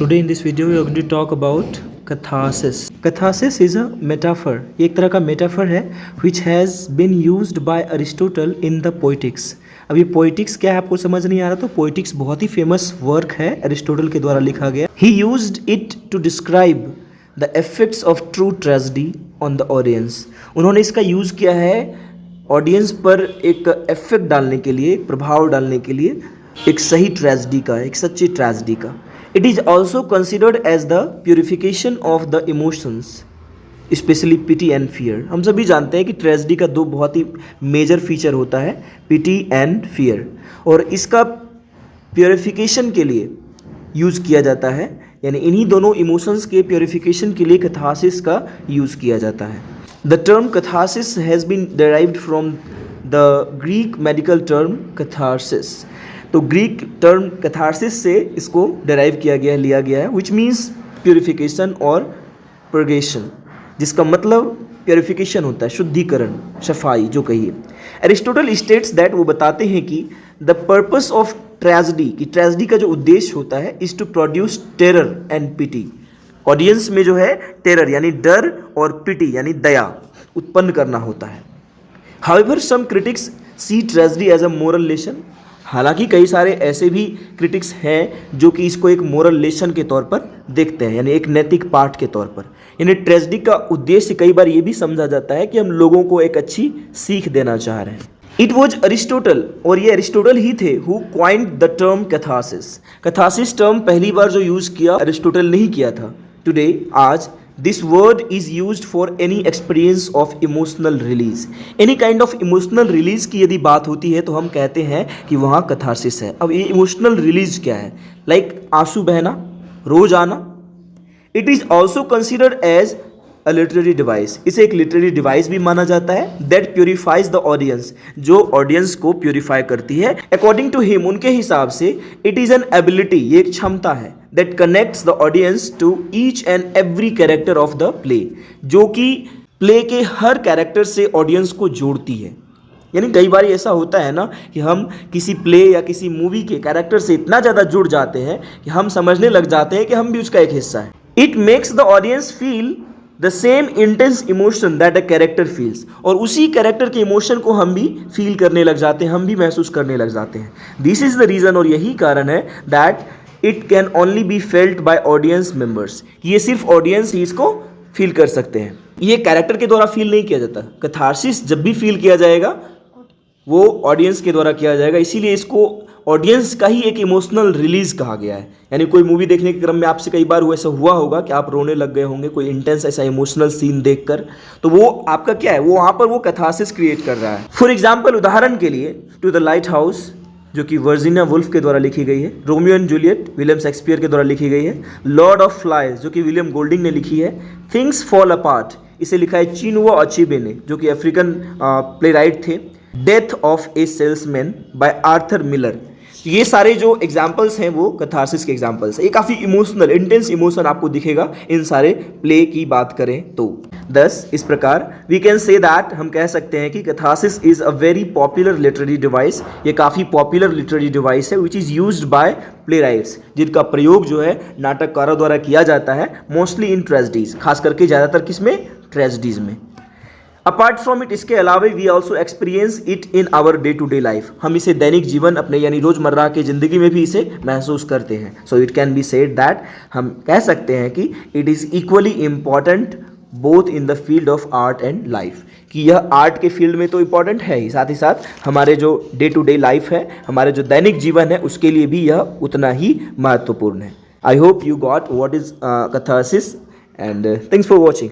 Today in this video we are going to talk about catharsis. Catharsis is a metaphor. ये एक तरह का metaphor है which has been used by Aristotle in the Poetics. अब ये poetics क्या है आपको समझ नहीं आ रहा तो poetics बहुत ही famous work है एरिस्टोटल के द्वारा लिखा गया. He used it to describe the effects of true tragedy on the audience. उन्होंने इसका use किया है ऑडियंस पर एक इफेक्ट डालने के लिए, एक प्रभाव डालने के लिए, एक सही ट्रेजेडी का, एक सच्ची ट्रेजेडी का. It is also considered as the purification of the emotions, specially pity and fear. हम सभी जानते हैं कि ट्रेजेडी का दो बहुत ही मेजर फीचर होता है, पिटी एंड फियर, और इसका प्योरिफिकेशन के लिए यूज़ किया जाता है. यानी इन्हीं दोनों इमोशंस के प्योरिफिकेशन के लिए कैथार्सिस का यूज़ किया जाता है. The term catharsis has been derived from the Greek medical term catharsis. तो ग्रीक टर्म कैथार्सिस से इसको डेराइव किया गया है, लिया गया है, which means purification और purgation, जिसका मतलब प्योरिफिकेशन होता है, शुद्धिकरण, सफाई जो कहिए. एरिस्टोटल स्टेट्स दैट, वो बताते हैं कि द पर्पस ऑफ ट्रेजेडी, कि ट्रेजेडी का जो उद्देश्य होता है, is to produce terror and pity. Audience में जो है टेरर यानी डर और पिटी यानी दया उत्पन्न करना होता है. However some critics see tragedy as a moral lesson. हालांकि कई सारे ऐसे भी क्रिटिक्स हैं जो कि इसको एक मोरल लेसन के तौर पर देखते हैं, यानी एक नैतिक पाठ के तौर पर. यानी ट्रेजेडी का उद्देश्य कई बार ये भी समझा जाता है कि हम लोगों को एक अच्छी सीख देना चाह रहे हैं. इट वॉज अरिस्टोटल, और ये अरिस्टोटल ही थे who coined the term catharsis. Catharsis term पहली बार जो यूज़ किया अरिस्टोटल ने ही किया था. टुडे, आज, this word is used for any experience of emotional release. Any kind of emotional release की यदि बात होती है तो हम कहते हैं कि वहाँ कैथार्सिस है. अब ये इमोशनल रिलीज क्या है? लाइक आंसू बहना, रोज आना. It is also considered as a literary device. इसे एक लिटरेरी डिवाइस भी माना जाता है. दैट प्योरीफाइज द ऑडियंस, जो ऑडियंस को प्योरीफाई करती है. अकॉर्डिंग टू हिम, उनके हिसाब से, इट इज एन एबिलिटी, ये एक क्षमता है, that connects the audience to each and every character of the play, जो कि प्ले के हर कैरेक्टर से ऑडियंस को जोड़ती है. यानी कई बार ऐसा होता है ना कि हम किसी प्ले या किसी मूवी के कैरेक्टर से इतना ज़्यादा जुड़ जाते हैं कि हम समझने लग जाते हैं कि हम भी उसका एक हिस्सा है. It makes the audience feel the same intense emotion that a character feels, और उसी कैरेक्टर के इमोशन को हम भी फील करने लग जाते हैं, हम भी महसूस करने लग जाते हैं. दिस इज द रीज़न, और यही कारण है that it can only be felt by audience members. ये सिर्फ ऑडियंस ही इसको फील कर सकते हैं, ये कैरेक्टर के द्वारा फील नहीं किया जाता. कैथार्सिस जब भी फील किया जाएगा वो ऑडियंस के द्वारा किया जाएगा. इसीलिए इसको ऑडियंस का ही एक इमोशनल रिलीज कहा गया है. यानी कोई मूवी देखने के क्रम में आपसे कई बार ऐसा हुआ होगा कि आप रोने लग गए होंगे कोई इंटेंस ऐसा इमोशनल सीन देखकर, तो वो आपका क्या है, वो वहाँ पर वो कैथार्सिस क्रिएट कर रहा है. फॉर एग्जाम्पल, उदाहरण के लिए, टू द लाइट हाउस, जो कि वर्जीनिया वुल्फ के द्वारा लिखी गई है. Romeo and Juliet William Shakespeare के द्वारा लिखी गई है. लॉर्ड ऑफ फ्लाइज, जो कि विलियम गोल्डिंग ने लिखी है. थिंग्स फॉल अपार्ट, इसे लिखा है चिनुओ अचीबे ने, जो कि अफ्रीकन प्ले राइट थे. Death of A salesman bye Arthur Miller. ये सारे जो एग्जाम्पल्स हैं वो कैथार्सिस के एग्जाम्पल्स हैं. ये काफ़ी इमोशनल, इंटेंस इमोशन आपको दिखेगा इन सारे प्ले की बात करें तो. थस, इस प्रकार वी कैन से दैट, हम कह सकते हैं कि catharsis is a very popular literary device. ये काफ़ी पॉपुलर लिटरेरी डिवाइस है which is used by play rights, जिनका प्रयोग जो है नाटककारों द्वारा किया जाता है, मोस्टली इन ट्रेजेडीज, खास करके ज़्यादातर किसमें, ट्रेजेडीज में. अपार्ट फ्रॉम इट, इसके अलावा we also experience it in our day to day life. हम इसे दैनिक जीवन, अपने यानी रोजमर्रा के जिंदगी में भी इसे महसूस करते हैं. So it can be said that, हम कह सकते हैं कि it is equally important both in the field of art and life, कि यह आर्ट के फील्ड में तो इम्पॉर्टेंट है ही, साथ ही साथ हमारे जो डे टू डे लाइफ है, हमारे जो दैनिक जीवन है, उसके लिए भी यह उतना ही महत्वपूर्ण है. I hope you got what is catharsis, and thanks for watching.